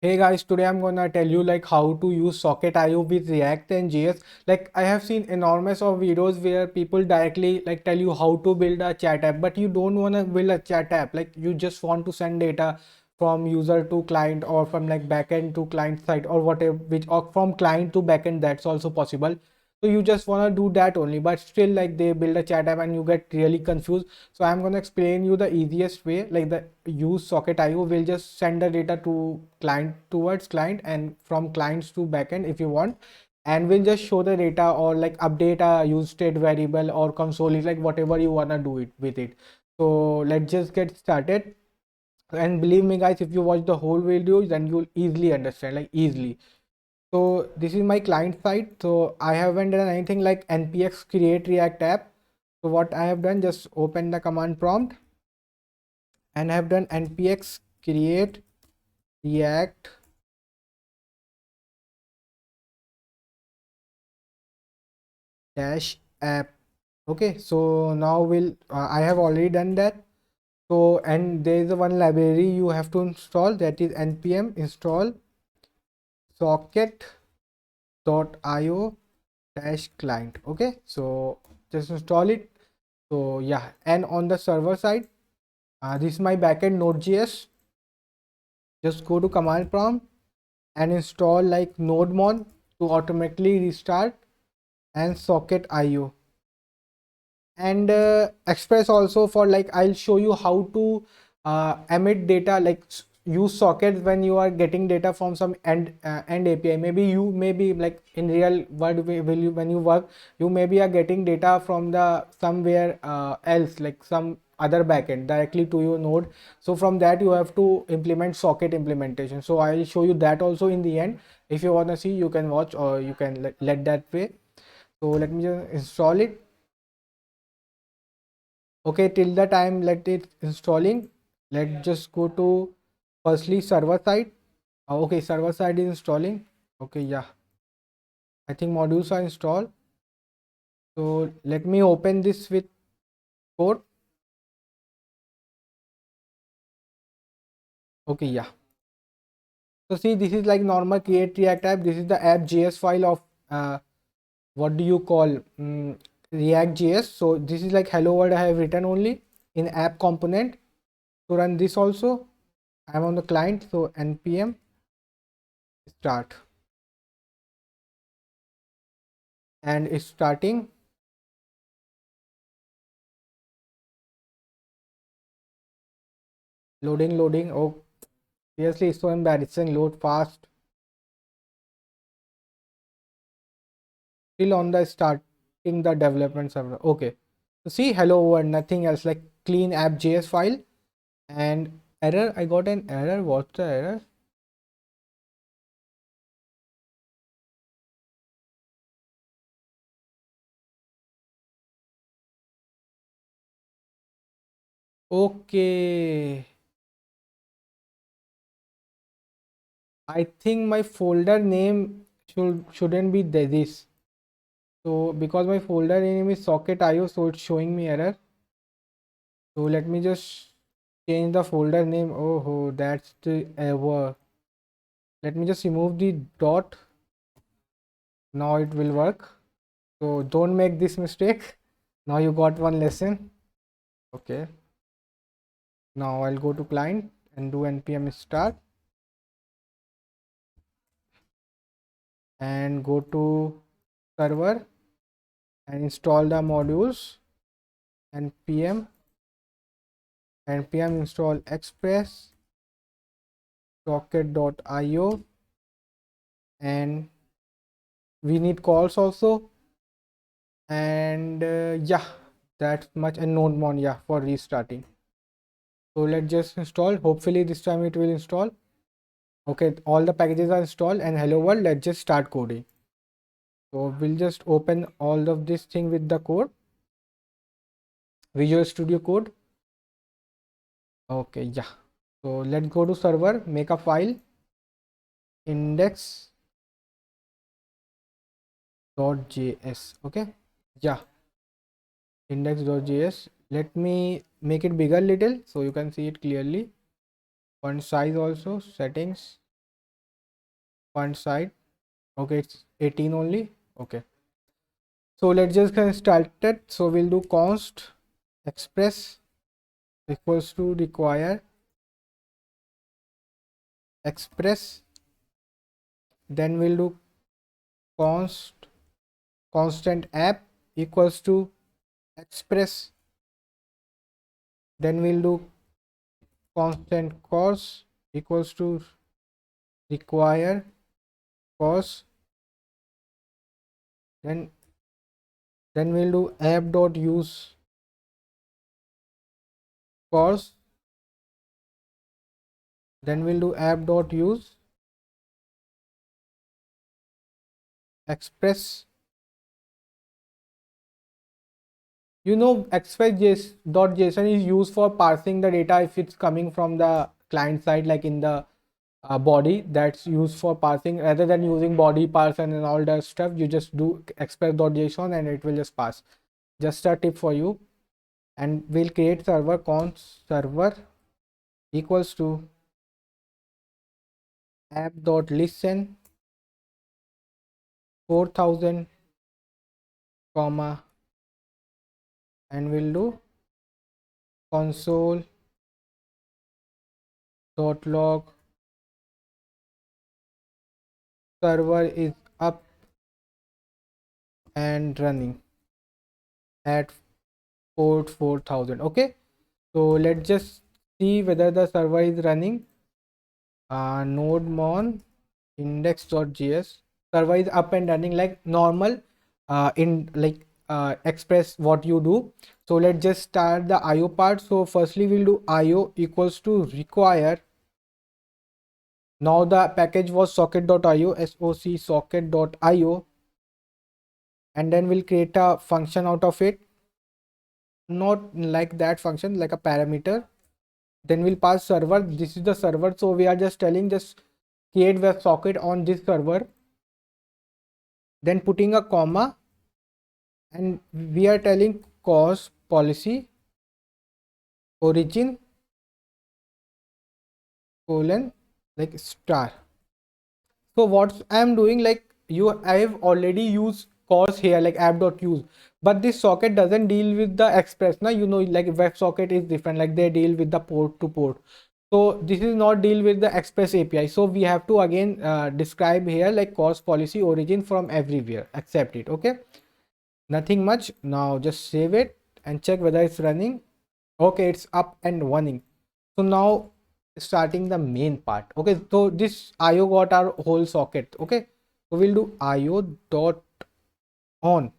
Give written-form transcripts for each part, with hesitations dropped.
Hey guys, today I'm gonna tell you like how to use Socket IO with React and JS. Like I have seen enormous of videos where people directly like tell you how to build a chat app, but you don't wanna build a chat app. Like you just want to send data from user to client or from like backend to client side or whatever, which or from client to backend. That's also possible. So you just wanna do that only, but still like they build a chat app and you get really confused. So I'm gonna explain you the easiest way. Like the use Socket IO will just send the data to client towards client and from clients to backend if you want, and we'll just show the data or like update a use state variable or console is like whatever you wanna do it with it. So let's just get started. And believe me guys, if you watch the whole video, then you'll easily understand, like easily. So this is my client side. So I haven't done anything like npx create react app. So what I have done, just open the command prompt and I have done npx create react dash app. Okay, so now I have already done that. So and there is one library you have to install, that is npm install socket.io dash client. Okay, so just install it. So yeah, and on the server side, this is my backend node.js. Just go to command prompt and install like nodemon to automatically restart and socket io and express also for like I'll show you how to emit data, like use sockets when you are getting data from some end API. Maybe you may be like in real world will you, when you work, you maybe are getting data from the somewhere else, like some other backend directly to your node. So from that you have to implement socket implementation. So I'll show you that also in the end. If you want to see, you can watch or you can let that way. So let me just install it. Okay, till the time let it installing, let's just go to firstly server side. Okay, server side is installing. Okay, yeah, I think modules are installed. So let me open this with code. Okay, yeah, so see, this is like normal create react app. This is the app.js file of what do you call react.js. So this is like hello world I have written only in app component. To run this also, I'm on the client, so npm start, and it's starting. Loading. Oh, seriously, it's so embarrassing. Load fast. Still on the starting the development server. Okay. So see, hello world, nothing else, like clean app.js file. And error, I got an error. What's the error? Okay. I think my folder name shouldn't be this. So because my folder name is socket.io, so it's showing me error. So let me just change the folder name. Oh, that's the error. Let me just remove the dot. Now it will work. So don't make this mistake. Now you got one lesson. Okay. Now I'll go to client and do npm start and go to server and install the modules. npm install express socket.io, and we need calls also. And yeah, that's much. And nodemon, yeah, for restarting. So let's just install. Hopefully this time it will install. Okay, all the packages are installed, and hello world, let's just start coding. So we'll just open all of this thing with the code, Visual Studio Code. Okay, yeah. So let's go to server, make a file, index.js. Okay, yeah, index.js. Let me make it bigger little so you can see it clearly. Font size also, settings. one side. Okay, it's 18 only. Okay, so let's just get started. So we'll do const express equals to require express, then we'll do constant app equals to express, then we'll do constant cos equals to require cos, then we'll do app dot use cos, then we'll do app dot use express. You know, express.json is used for parsing the data if it's coming from the client side, like in the body, that's used for parsing. Rather than using body parse and all that stuff, you just do express.json and it will just pass. Just a tip for you. And we'll create server const server equals to app.listen 4000 comma, and we'll do console.log server is up and running at port 4000. Okay, so let's just see whether the server is running. Nodemon index.js server is up and running like normal, in like express what you do. So let's just start the IO part. So firstly we'll do IO equals to require. Now the package was socket.io, socket.io, and then we'll create a function out of it, not like that function, like a parameter. Then we'll pass server. This is the server, so we are just telling just create web socket on this server, then putting a comma, and we are telling cause policy origin colon like star. So what I am doing, like I have already used cause here like app.use, but this socket doesn't deal with the express. Now you know, like WebSocket is different, like they deal with the port to port. So this is not deal with the express API. So we have to again describe here like cause policy origin from everywhere, accept it. Okay, nothing much. Now just save it and check whether it's running. Okay, it's up and running. So now starting the main part. Okay, so this IO got our whole socket. Okay, so we'll do IO dot on.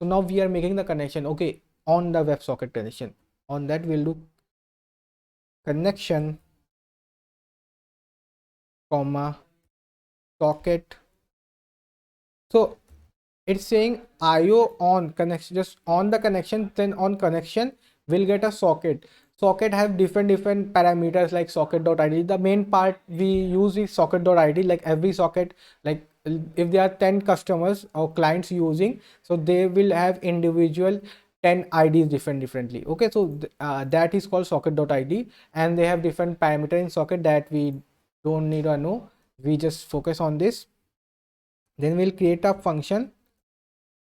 So now we are making the connection. Okay, on the WebSocket connection. On that we'll do connection comma socket. So it's saying IO on connection, just on the connection, then on connection we'll get a socket. Socket have different parameters like socket.id. The main part we use is socket.id. like every socket, like if there are 10 customers or clients using, so they will have individual 10 IDs differently. Okay, so that is called socket.id, and they have different parameter in socket that we don't need to know. We just focus on this. Then we'll create a function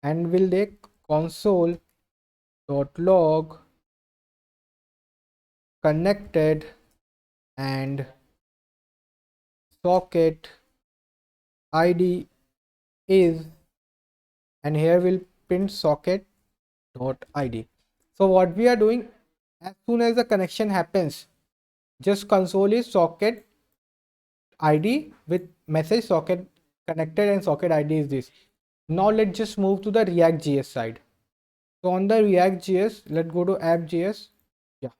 and we'll take console.log connected and socket id is, and here we'll print socket dot id. So what we are doing, as soon as the connection happens, just console is socket id with message socket connected and socket id is this. Now let's just move to the React.js side. So on the React.js, let's go to app.js. Yeah,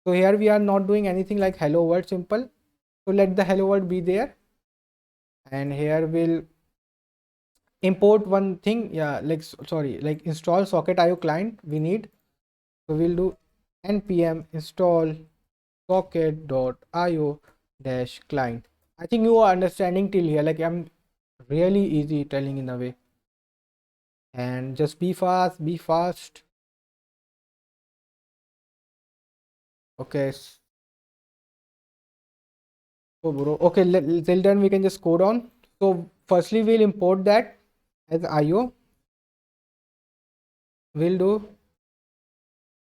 so here we are not doing anything like hello world simple. So let the hello world be there, and here we'll import one thing. Yeah, like sorry, like install socket.io client we need. So we'll do npm install socket.io dash client. I think you are understanding till here, like I'm really easy telling in a way. And just be fast, be fast. Okay, Oh, bro. Okay, till then we can just code on. So firstly, we'll import that as IO. We'll do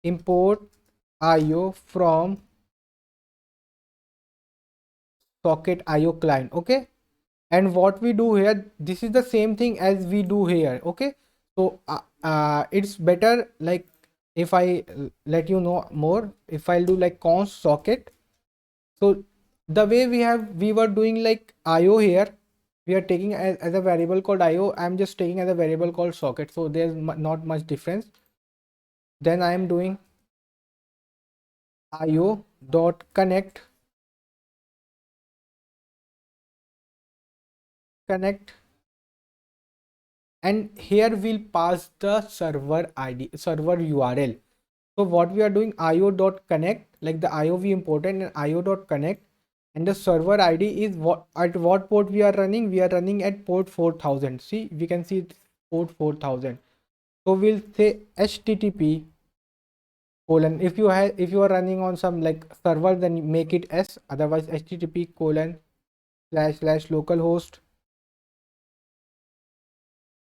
import IO from socket IO client. Okay. And what we do here, this is the same thing as we do here. Okay. So it's better like if I let you know more, if I'll do like const socket. So the way we were doing like IO here, we are taking as a variable called IO. I'm just taking as a variable called socket. So there's not much difference. Then I am doing IO dot connect, and here we'll pass the server ID, server URL. So what we are doing, io.connect, like the IO we imported, and io.connect, and the server ID is what at what port we are running. We are running at port 4000. See, we can see it's port 4000. So we'll say HTTP colon. If you are running on some like server, then make it S. Otherwise, HTTP colon slash slash localhost.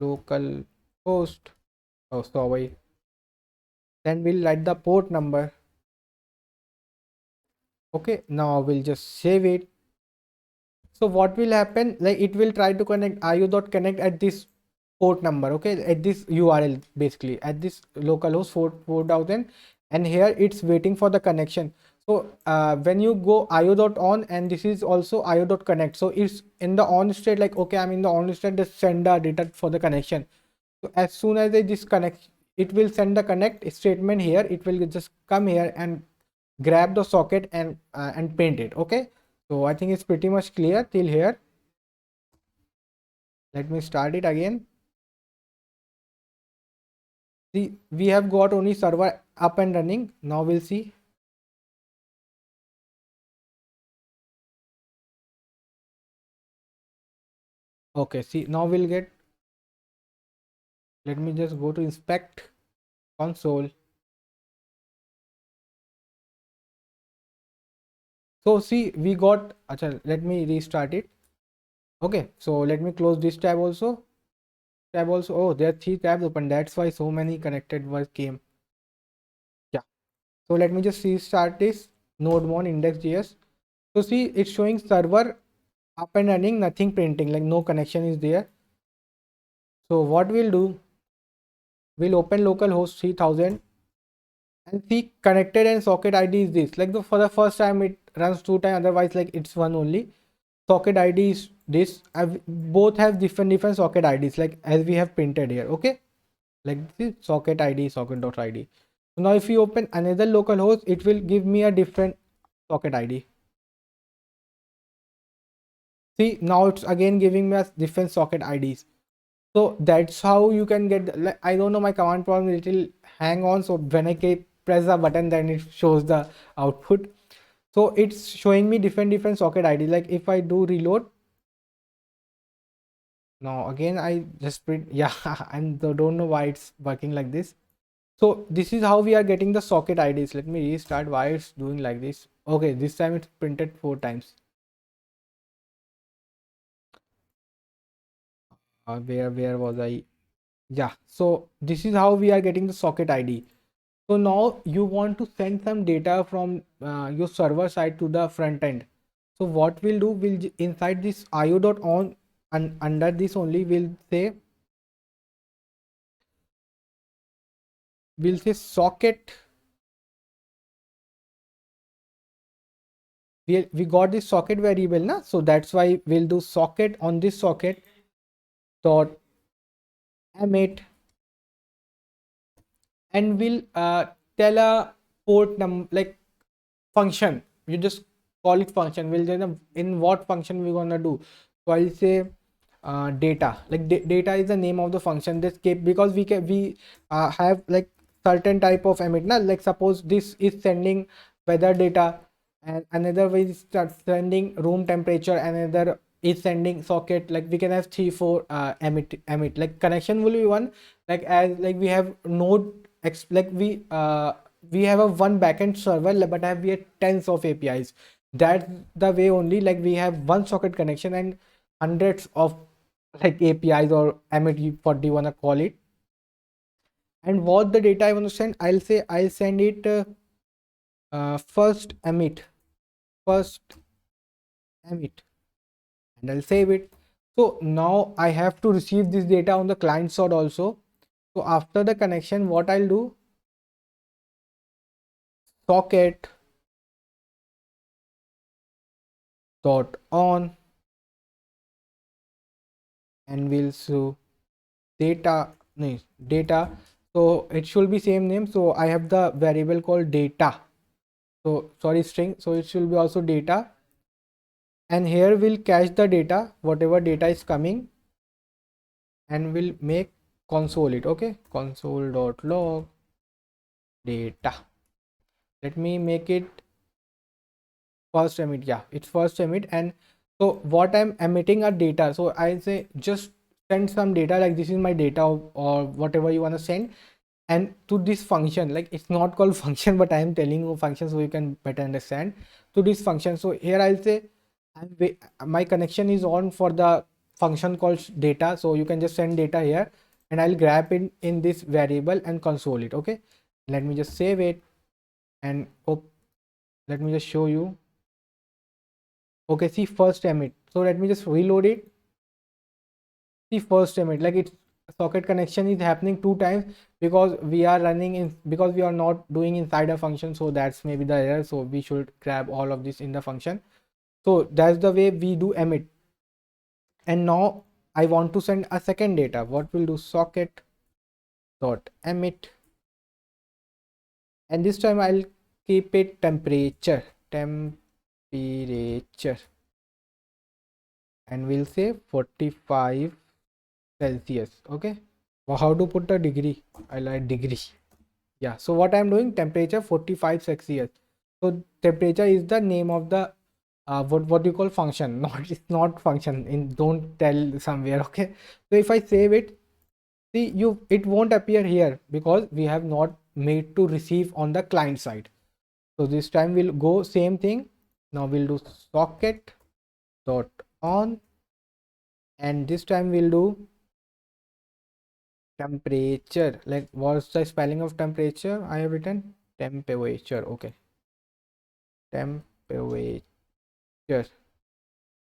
Oh, sorry. Then we'll write the port number. Okay, now we'll just save it. So what will happen, like it will try to connect io.connect at this port number, okay, at this URL, basically at this localhost 4000, and here it's waiting for the connection. So when you go io.on, and this is also io.connect, so it's in the on state, like okay, I'm in the on state, just send the data for the connection. So as soon as I disconnect, it will send the connect statement here. It will just come here and grab the socket and paint it. Okay, so I think it's pretty much clear till here. Let me start it again. See, we have got only server up and running. Now we'll see. Okay, see, now we'll get, let me just go to inspect console. So see, we got, acha, let me restart it. Okay, so let me close this tab also. Oh, there are 3 tabs open. That's why so many connected words came. Yeah. So let me just restart this node1 index.js. So see, it's showing server up and running, nothing printing, like no connection is there. So what we'll do, we'll open localhost 3000 and see connected and socket ID is this. Like for the first time it runs 2 times, otherwise like it's one only. Socket ID is this. Both have different socket IDs, like as we have printed here. Okay, like this socket ID, socket.id. So now if you open another localhost, it will give me a different socket ID. See, now it's again giving me a different socket IDs. So that's how you can get, like, I don't know, my command prompt little hang on. So when I press the button, then it shows the output. So it's showing me different socket ID. Like if I do reload, now again I just print, yeah, and don't know why it's working like this. So this is how we are getting the socket IDs. Let me restart why it's doing like this. Okay, this time it's printed 4 times. Where was I? Yeah, so this is how we are getting the socket ID. So now you want to send some data from your server side to the front end. So what we'll do, inside this io.on, and under this only we'll say socket. We got this socket variable na, so that's why we'll do socket on this socket dot emit, and we'll tell a port number, like function. You just call it function. We'll then in what function we're gonna do. So I'll say data, like data is the name of the function. This because we have like certain type of emit now, like suppose this is sending weather data, and another way is start sending room temperature, another is sending socket. Like we can have 3 4 emit, like connection will be one, like as like we have node like we have a one backend server, but we have tens of APIs. That's the way only, like we have one socket connection and hundreds of like APIs or Emmet, what do you want to call it. And what the data I want to send, I'll say I'll send it first emit, first emit, and I'll save it. So now I have to receive this data on the client side also. So after the connection, what I'll do, socket dot on, and we'll show data, no, data. So it should be same name. So I have the variable called data. So sorry, string. So it should be also data. And here we'll cache the data, whatever data is coming, and we'll make console it. Okay, console.log data. Let me make it first emit. Yeah, it's first emit. And so what I'm emitting are data. So I say just send some data, like this is my data, or whatever you want to send, and to this function, like it's not called function, but I am telling you function so you can better understand, to this function. So here I'll say my connection is on for the function called data, so you can just send data here, and I'll grab it in this variable and console it. Okay, let me just save it, and oh, let me just show you. Okay, see first emit. So let me just reload it. See first emit, like it's socket connection is happening two times because we are running in, because we are not doing inside a function. So that's maybe the error. So we should grab all of this in the function. So that's the way we do emit. And now I want to send a second data. What will do, socket dot emit, and this time I'll keep it temperature, and we'll say 45 Celsius. Okay, well, how to put a degree, I like degree. Yeah, so what I'm doing, temperature 45 Celsius. So temperature is the name of the what do you call function, not, it's not function, in don't tell somewhere. Okay, so if I save it, see you, it won't appear here because we have not made to receive on the client side. So this time we'll go same thing. Now we'll do socket dot on, and this time we'll do temperature. Like what's the spelling of temperature? I have written temperature. Okay, temperature,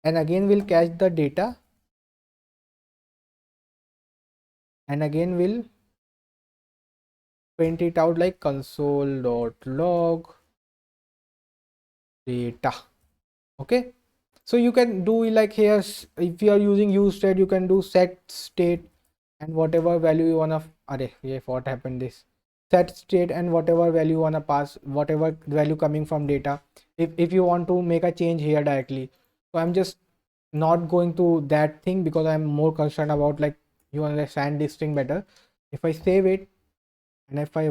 and again we'll cache the data, and again we'll print it out like console.log data. Okay, so you can do like here, if you are using use state, you can do set state and whatever value you wanna, array, yeah, what happened this, set state and whatever value you wanna pass, whatever value coming from data, if you want to make a change here directly. So I'm just not going to that thing because I'm more concerned about like you understand this thing better. If I save it and if I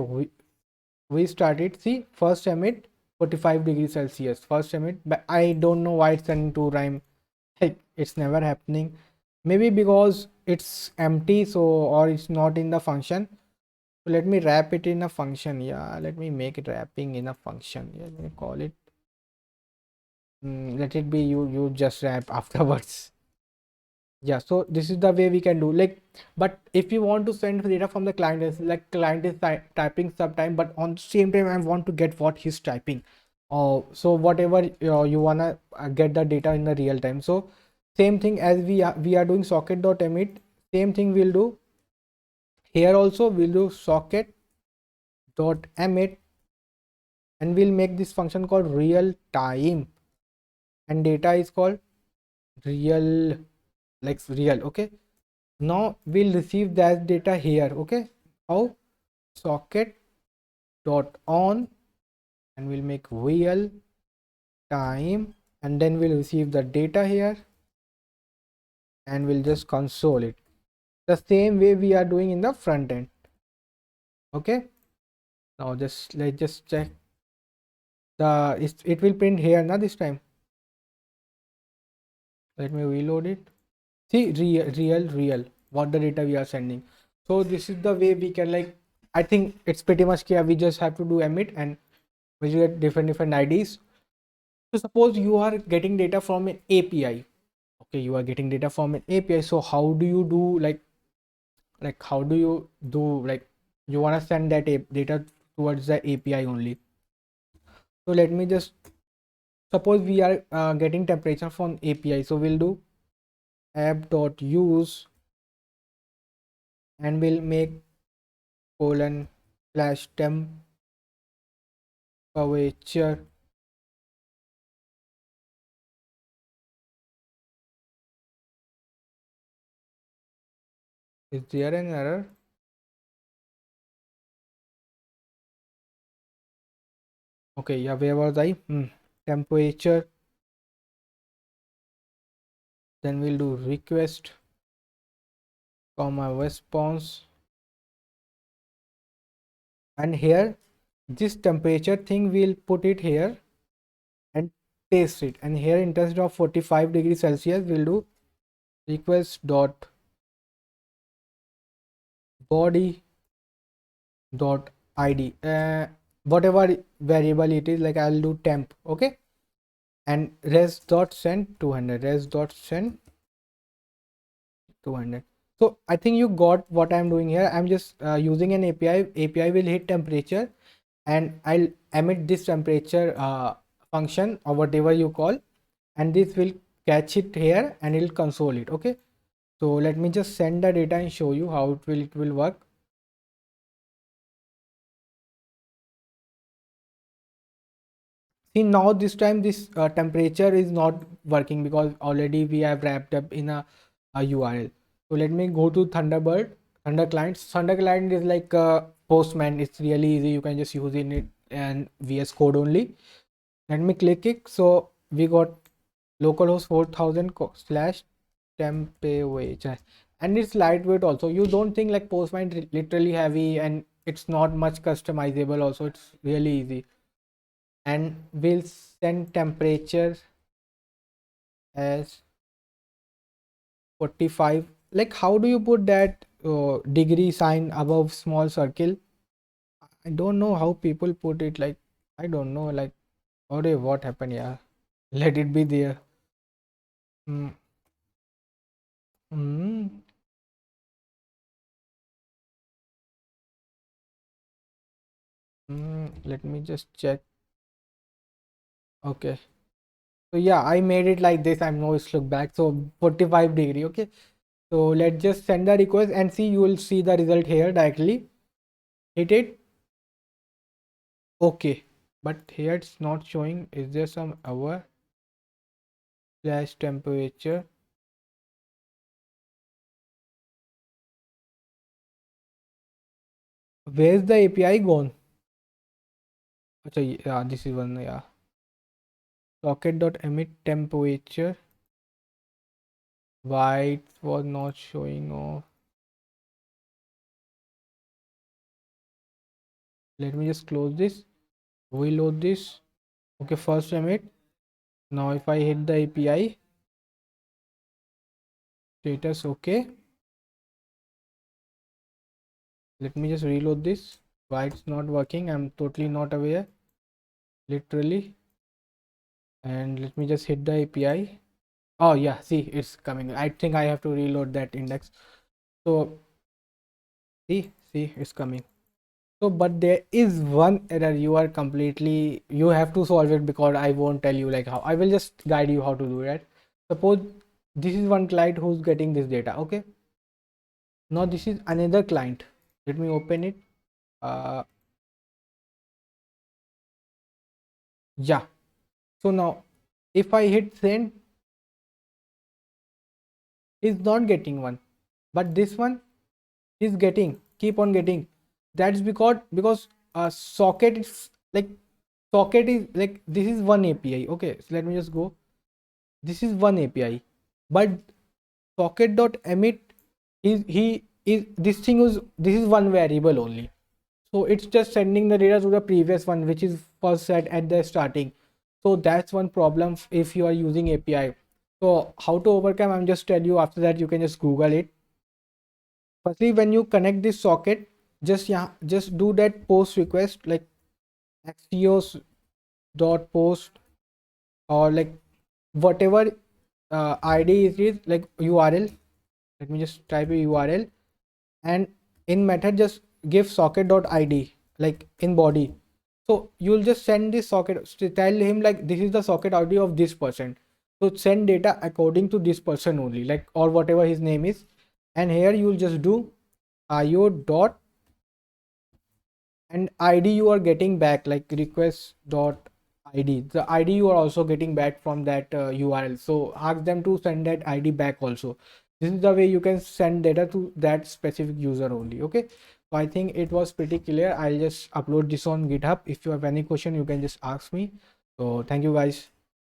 restart it, see first emit 45 degrees Celsius, first emit, but I don't know why it's sending to rhyme, like it's never happening, maybe because it's empty, so, or it's not in the function. So let me wrap it in a function. Yeah, let me make it wrapping in a function. Yeah, let me call it, let it be, you just wrap afterwards. Yeah, so this is the way we can do, like, but if you want to send data from the client, is like client is typing sometime, but on the same time I want to get what he's typing. So whatever you wanna get the data in the real time. So same thing as we are doing socket.emit, same thing we'll do here also. We'll do socket.emit, and we'll make this function called real time, and data is called real, like real. Okay, now we'll receive that data here. Okay, how, socket dot on, and we'll make real time, and then we'll receive the data here, and we'll just console it the same way we are doing in the front end. Okay, now just let's just check the, it will print here now this time. Let me reload it. See, real what the data we are sending. So this is the way we can, like, I think it's pretty much clear. We just have to do emit and we get different IDs. So suppose you are getting data from an API. Okay, you are getting data from an API. So how do you do like how do you do like you want to send that data towards the API only. So let me just suppose we are getting temperature from API. So we'll do app.use and we'll make colon slash temperature. Is there an error? Okay, yeah, where was I? Temperature. Then we'll do request comma response. And here this temperature thing we'll put it here and paste it. And here instead of 45 degrees Celsius, we'll do request dot body dot id, whatever variable it is, like I'll do temp. Okay, and res dot send 200, res dot send 200. So I think you got what I'm doing here. I'm just using an API will hit temperature and I'll emit this temperature function or whatever you call, and this will catch it here and it'll console it. Okay, so let me just send the data and show you how it will work. See, now this time this temperature is not working because already we have wrapped up in a URL. So let me go to Thunderbird, Thunder client. Thunder client is like Postman. It's really easy. You can just use it and VS Code only. Let me click it. So we got localhost 4000 slash temperature, and it's lightweight also. You don't think like Postman literally heavy, and it's not much customizable also. It's really easy. And we'll send temperature as 45. Like how do you put that degree sign above small circle? I don't know how people put it. Like I don't know, like what happened? Yeah, let it be there. mm, mm, Let me just check. Okay, so yeah, I made it like this. I'm no look back, so 45 degree. Okay, so let's just send the request and see. You will see the result here directly. Hit it. Okay, but here it's not showing. Is there some hour slash temperature? Where's the API gone? Acha, yeah, this is one. Yeah, socket dot emit temperature. Why it was not showing off? Let me just close this. Reload this. Okay, first emit. Now if I hit the API status, okay. Let me just reload this. Why it's not working? I'm totally not aware. Literally. And let me just hit the API. Oh yeah, see, it's coming. I think I have to reload that index. So see, it's coming. So but there is one error. You are completely, you have to solve it because I won't tell you like how. I will just guide you how to do that. Suppose this is one client who's getting this data. Okay, now this is another client. Let me open it. uh yeah, so now if I hit send, is not getting one, but this one is getting, keep on getting. That's because socket is like, socket is like, this is one API. Okay, so let me just go. This is one API, but socket dot emit is, he is, this thing is, this is one variable only. So it's just sending the data to the previous one which is first set at the starting. So that's one problem if you are using API. So how to overcome, I'm just tell you, after that you can just Google it. Firstly, when you connect this socket, just, yeah, just do that post request like axios dot post or like whatever id it is, like url. Let me just type a url, and in method just give socket.id like in body. So you'll just send this socket, tell him like this is the socket id of this person, so send data according to this person only, like or whatever his name is. And here you'll just do io dot and id you are getting back, like request dot id, the id you are also getting back from that url. So ask them to send that id back also. This is the way you can send data to that specific user only. Okay, so I think it was pretty clear. I'll just upload this on github. If you have any question you can just ask me. So thank you guys.